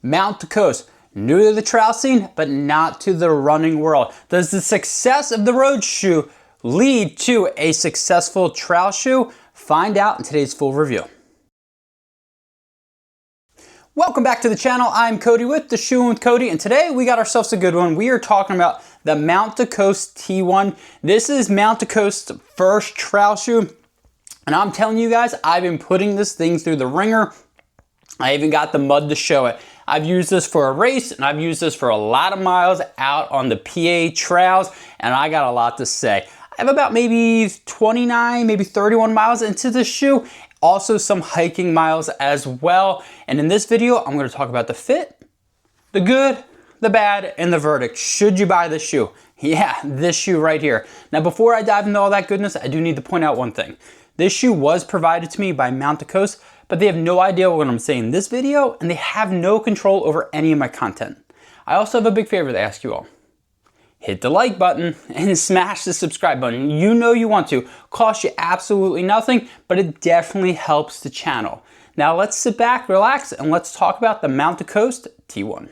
Mount to coast. New to the trail scene, but not to the running world. Does the success of the road shoe lead to a successful trail shoe? Find out in today's full review. Welcome back to the channel. I'm Cody with The Shoe with Cody, and today we got ourselves a good one. We are talking about the Mount to Coast T1. This is Mount to Coast's first trail shoe, and I'm telling you guys, I've been putting this thing through the ringer. I even got the mud to show it. I've used this for a race, and I've used this for a lot of miles out on the PA trails, and I got a lot to say. I have about maybe 29, maybe 31 miles into this shoe. Also some hiking miles as well. And in this video, I'm going to talk about the fit, the good, the bad, and the verdict. Should you buy this shoe? Yeah, this shoe right here. Now, before I dive into all that goodness, I do need to point out one thing. This shoe was provided to me by Mount to Coast, but they have no idea what I'm saying in this video, and they have no control over any of my content. I also have a big favor to ask you all. Hit the like button and smash the subscribe button. You know you want to. Costs you absolutely nothing, but it definitely helps the channel. Now let's sit back, relax, and let's talk about the Mount to Coast T1.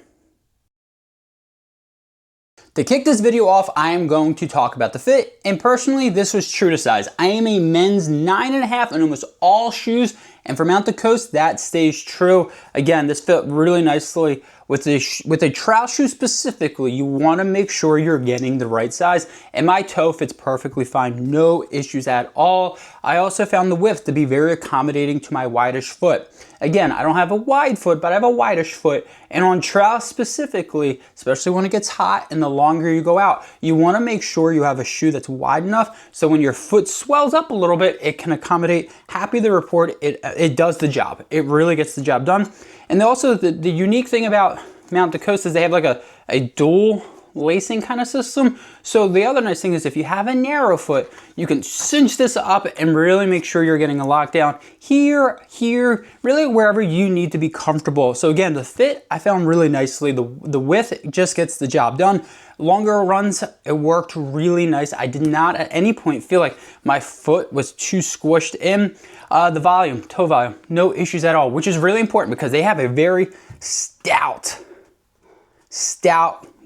To kick this video off, I am going to talk about the fit, and personally, this was true to size. I am a men's 9.5 in almost all shoes, and for Mount to Coast, that stays true. Again, this fit really nicely. With a trail shoe specifically, you want to make sure you're getting the right size, and my toe fits perfectly fine, no issues at all. I also found the width to be very accommodating to my wideish foot. Again, I don't have a wide foot, but I have a wideish foot, and on trail specifically, especially when it gets hot and the longer you go out, you want to make sure you have a shoe that's wide enough so when your foot swells up a little bit, it can accommodate. Happy to report, it does the job. It really gets the job done. And also the unique thing about Mount to Coast is they have like a dual lacing kind of system. So the other nice thing is if you have a narrow foot, you can cinch this up and really make sure you're getting a lockdown here, really wherever you need to be comfortable. So again, the fit I found really nicely. The width just gets the job done. Longer runs, it worked really nice. I did not at any point feel like my foot was too squished in. The volume, toe volume, no issues at all, which is really important because they have a very stout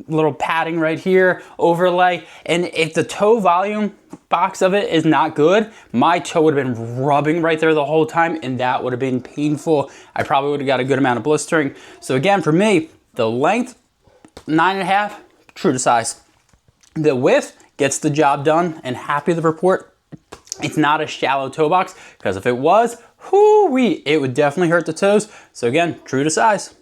little padding right here, overlay. And if the toe volume box of it is not good, my toe would have been rubbing right there the whole time, and that would have been painful. I probably would have got a good amount of blistering. So again, for me, the length, 9.5, true to size. The width gets the job done, and happy to report, it's not a shallow toe box, because if it was, whoo-wee, it would definitely hurt the toes. So again, true to size.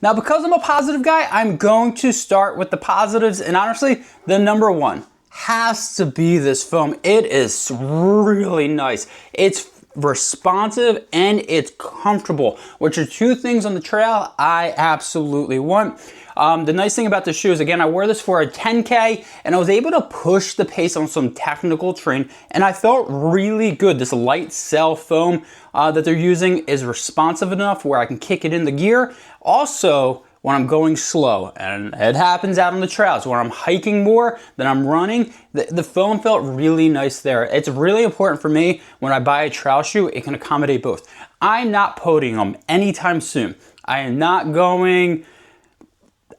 Now, because I'm a positive guy, I'm going to start with the positives, and honestly, the number one has to be this foam. It is really nice. It's responsive and it's comfortable, which are two things on the trail I absolutely want. The nice thing about the shoe is, again, I wore this for a 10K and I was able to push the pace on some technical terrain, and I felt really good. This light cell foam that they're using is responsive enough where I can kick it in the gear. Also, when I'm going slow, and it happens out on the trails, where I'm hiking more than I'm running, the foam felt really nice there. It's really important for me when I buy a trail shoe, it can accommodate both. I'm not podium them anytime soon. I am not going,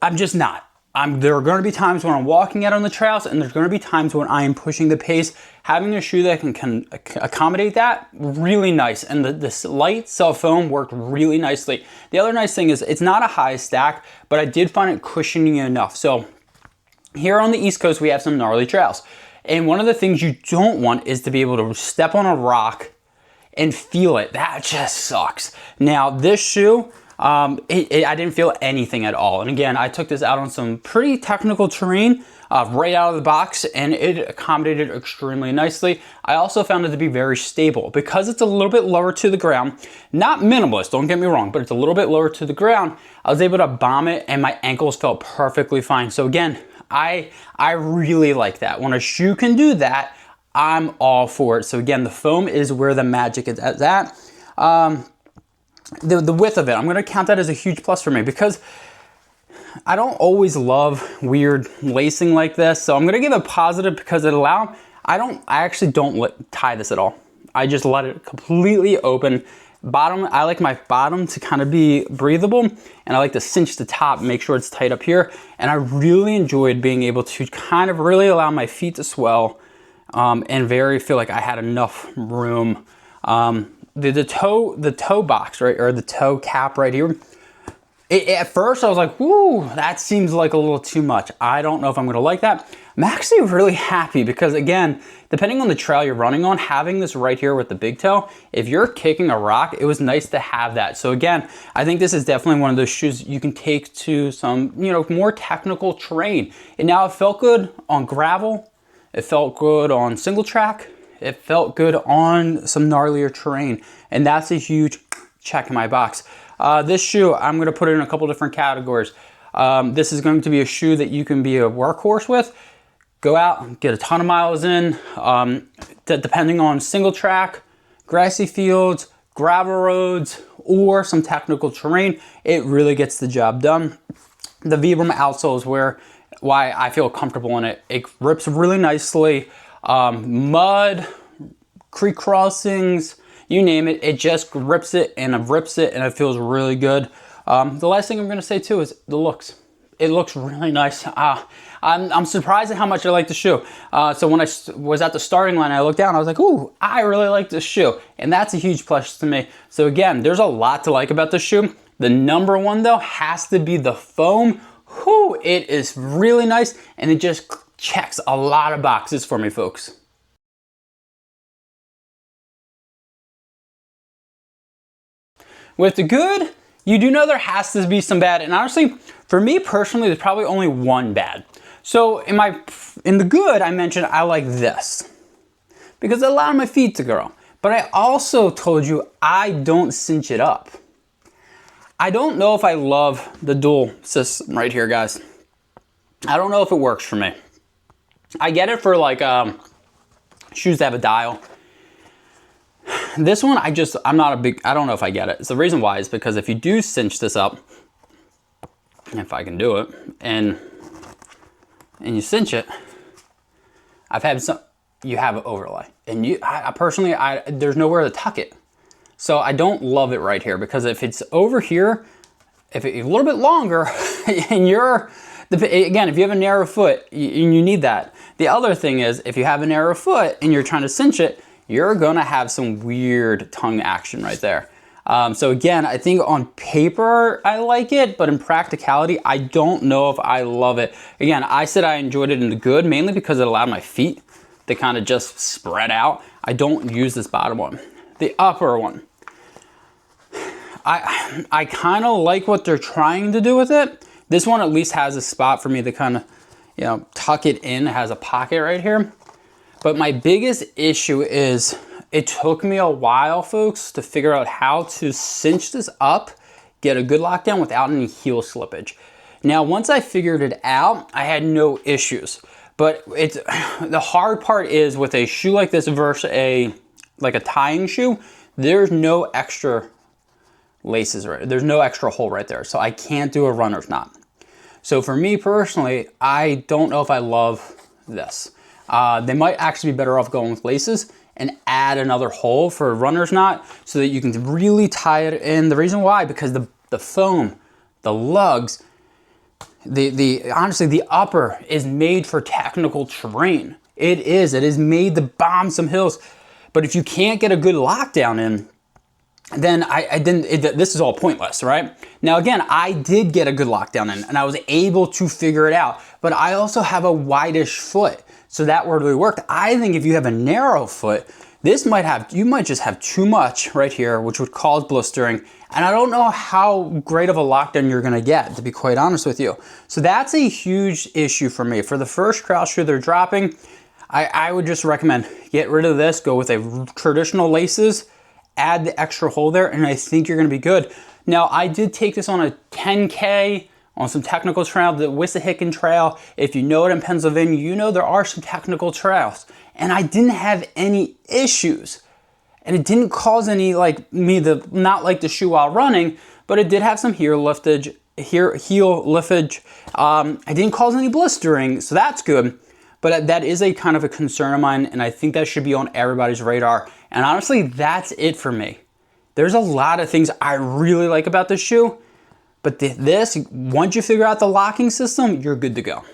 I'm just not. There are going to be times when I'm walking out on the trails, and there's going to be times when I am pushing the pace. Having a shoe that can accommodate that, really nice. And this light cell foam worked really nicely. The other nice thing is it's not a high stack, but I did find it cushioning enough. So here on the East Coast, we have some gnarly trails. And one of the things you don't want is to be able to step on a rock and feel it. That just sucks. Now, this shoe, I didn't feel anything at all. And again, I took this out on some pretty technical terrain right out of the box, and it accommodated extremely nicely. I also found it to be very stable because it's a little bit lower to the ground. Not minimalist, don't get me wrong, but it's a little bit lower to the ground. I was able to bomb it and my ankles felt perfectly fine. So again, I really like that. When a shoe can do that, I'm all for it. So again, the foam is where the magic is at that. The width of it, I'm gonna count that as a huge plus for me because I don't always love weird lacing like this. So I'm gonna give it a positive because it allowed, I actually don't tie this at all. I just let it completely open. bottom, I like my bottom to kind of be breathable, and I like to cinch the top, make sure it's tight up here. And I really enjoyed being able to kind of really allow my feet to swell and feel like I had enough room. The toe box, right, or the toe cap right here, at first I was like, whoo, that seems like a little too much. I don't know if I'm gonna like that. I'm actually really happy because, again, depending on the trail you're running on, having this right here with the big toe, if you're kicking a rock, it was nice to have that. So again, I think this is definitely one of those shoes you can take to some, you know, more technical terrain. And now it felt good on gravel. It felt good on single track. It felt good on some gnarlier terrain. And that's a huge check in my box. This shoe, I'm gonna put it in a couple different categories. This is going to be a shoe that you can be a workhorse with. Go out, get a ton of miles in, depending on single track, grassy fields, gravel roads, or some technical terrain, it really gets the job done. The Vibram outsole is why I feel comfortable in it. It rips really nicely. Mud, creek crossings, you name it, it just rips it and it feels really good. The last thing I'm gonna say too is the looks. It looks really nice. I'm surprised at how much I like the shoe. So when I was at the starting line, I looked down, I was like, ooh, I really like this shoe. And that's a huge plus to me. So again, there's a lot to like about this shoe. The number one though has to be the foam. Whew, it is really nice and it just checks a lot of boxes for me, folks. With the good, you do know there has to be some bad. And honestly, for me personally, there's probably only one bad. So in the good, I mentioned I like this because it allowed my feet to grow. But I also told you I don't cinch it up. I don't know if I love the dual system right here, guys. I don't know if it works for me. I get it for like shoes that have a dial. This one, I'm not a big, I don't know if I get it. So the reason why is because if you do cinch this up, if I can do it, and you cinch it, I've had some, you have an overlay. And I personally, there's nowhere to tuck it. So I don't love it right here because if it's over here, if it's a little bit longer, and again, if you have a narrow foot, you need that. The other thing is, if you have a narrow foot and you're trying to cinch it, you're gonna have some weird tongue action right there. So again, I think on paper, I like it, but in practicality, I don't know if I love it. Again, I said I enjoyed it in the good, mainly because it allowed my feet to kind of just spread out. I don't use this bottom one. The upper one, I kind of like what they're trying to do with it. This one at least has a spot for me to kind of, you know, tuck it in. It has a pocket right here. But my biggest issue is it took me a while, folks, to figure out how to cinch this up, get a good lockdown without any heel slippage. Now, once I figured it out, I had no issues. But the hard part is with a shoe like this versus a tying shoe, there's no extra laces, right? There's no extra hole right there. So I can't do a runner's knot. So for me personally, I don't know if I love this. They might actually be better off going with laces and add another hole for a runner's knot so that you can really tie it in. The reason why, because the foam, the lugs, honestly, the upper is made for technical terrain. It is made to bomb some hills. But if you can't get a good lockdown in, then this is all pointless, right? Now, again, I did get a good lockdown in and I was able to figure it out, but I also have a wideish foot. So that really worked. I think if you have a narrow foot, you might just have too much right here, which would cause blistering. And I don't know how great of a lockdown you're gonna get, to be quite honest with you. So that's a huge issue for me. For the first trail shoe they're dropping, I would just recommend get rid of this, go with a traditional laces, add the extra hole there, and I think you're gonna be good. Now, I did take this on a 10K, on some technical trail, the Wissahickon Trail. If you know it in Pennsylvania, you know there are some technical trails. And I didn't have any issues. And it didn't cause any, me to not like the shoe while running, but it did have some heel liftage. I didn't cause any blistering, so that's good. But that is a kind of a concern of mine, and I think that should be on everybody's radar. And honestly, that's it for me. There's a lot of things I really like about this shoe, but this, once you figure out the locking system, you're good to go.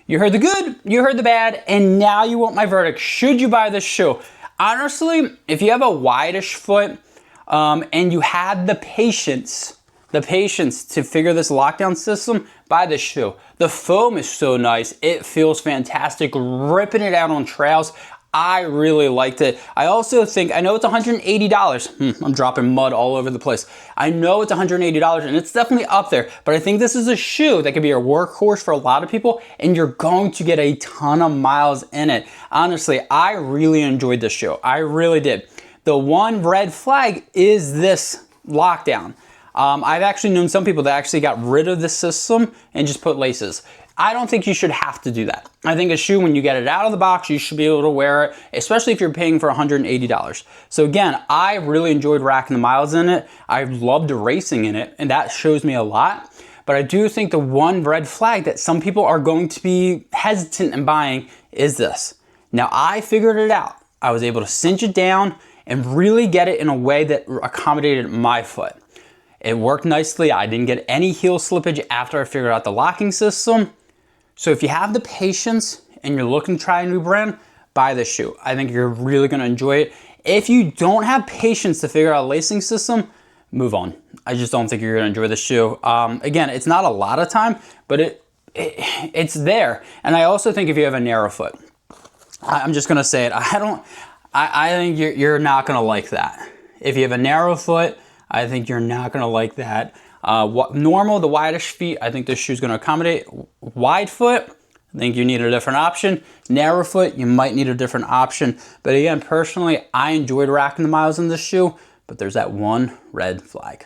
You heard the good, you heard the bad, and now you want my verdict. Should you buy this shoe? Honestly, if you have a wide-ish foot and you had the patience to figure this lockdown system, buy this shoe. The foam is so nice. It feels fantastic, ripping it out on trails. I really liked it. I also think, I know it's $180. I'm dropping mud all over the place. I know it's $180 and it's definitely up there, but I think this is a shoe that could be a workhorse for a lot of people and you're going to get a ton of miles in it. Honestly, I really enjoyed this shoe. I really did. The one red flag is this lockdown. I've actually known some people that actually got rid of the system and just put laces. I don't think you should have to do that. I think a shoe, when you get it out of the box, you should be able to wear it, especially if you're paying for $180. So again, I really enjoyed racking the miles in it. I loved racing in it, and that shows me a lot. But I do think the one red flag that some people are going to be hesitant in buying is this. Now, I figured it out. I was able to cinch it down and really get it in a way that accommodated my foot. It worked nicely. I didn't get any heel slippage after I figured out the locking system. So if you have the patience and you're looking to try a new brand, buy this shoe. I think you're really gonna enjoy it. If you don't have patience to figure out a lacing system, move on. I just don't think you're gonna enjoy the shoe. Again, it's not a lot of time, but it's there. And I also think if you have a narrow foot, I'm just gonna say it, I think you're not gonna like that. If you have a narrow foot, I think you're not gonna like that. Normal, the widest feet, I think this shoe's gonna accommodate. Wide foot, I think you need a different option. Narrow foot, you might need a different option. But again, personally, I enjoyed racking the miles in this shoe, but there's that one red flag.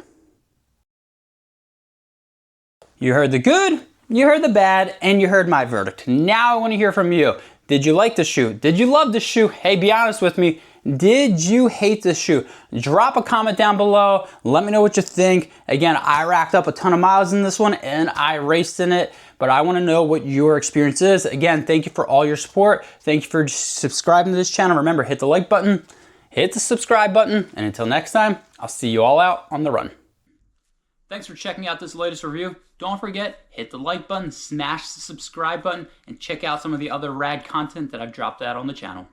You heard the good, you heard the bad, and you heard my verdict. Now I wanna hear from you. Did you like the shoe? Did you love the shoe? Hey, be honest with me. Did you hate this shoe? Drop a comment down below. Let me know what you think. Again, I racked up a ton of miles in this one and I raced in it, but I want to know what your experience is. Again, thank you for all your support. Thank you for subscribing to this channel. Remember, hit the like button, hit the subscribe button, and until next time, I'll see you all out on the run. Thanks for checking out this latest review. Don't forget, hit the like button, smash the subscribe button, and check out some of the other rad content that I've dropped out on the channel.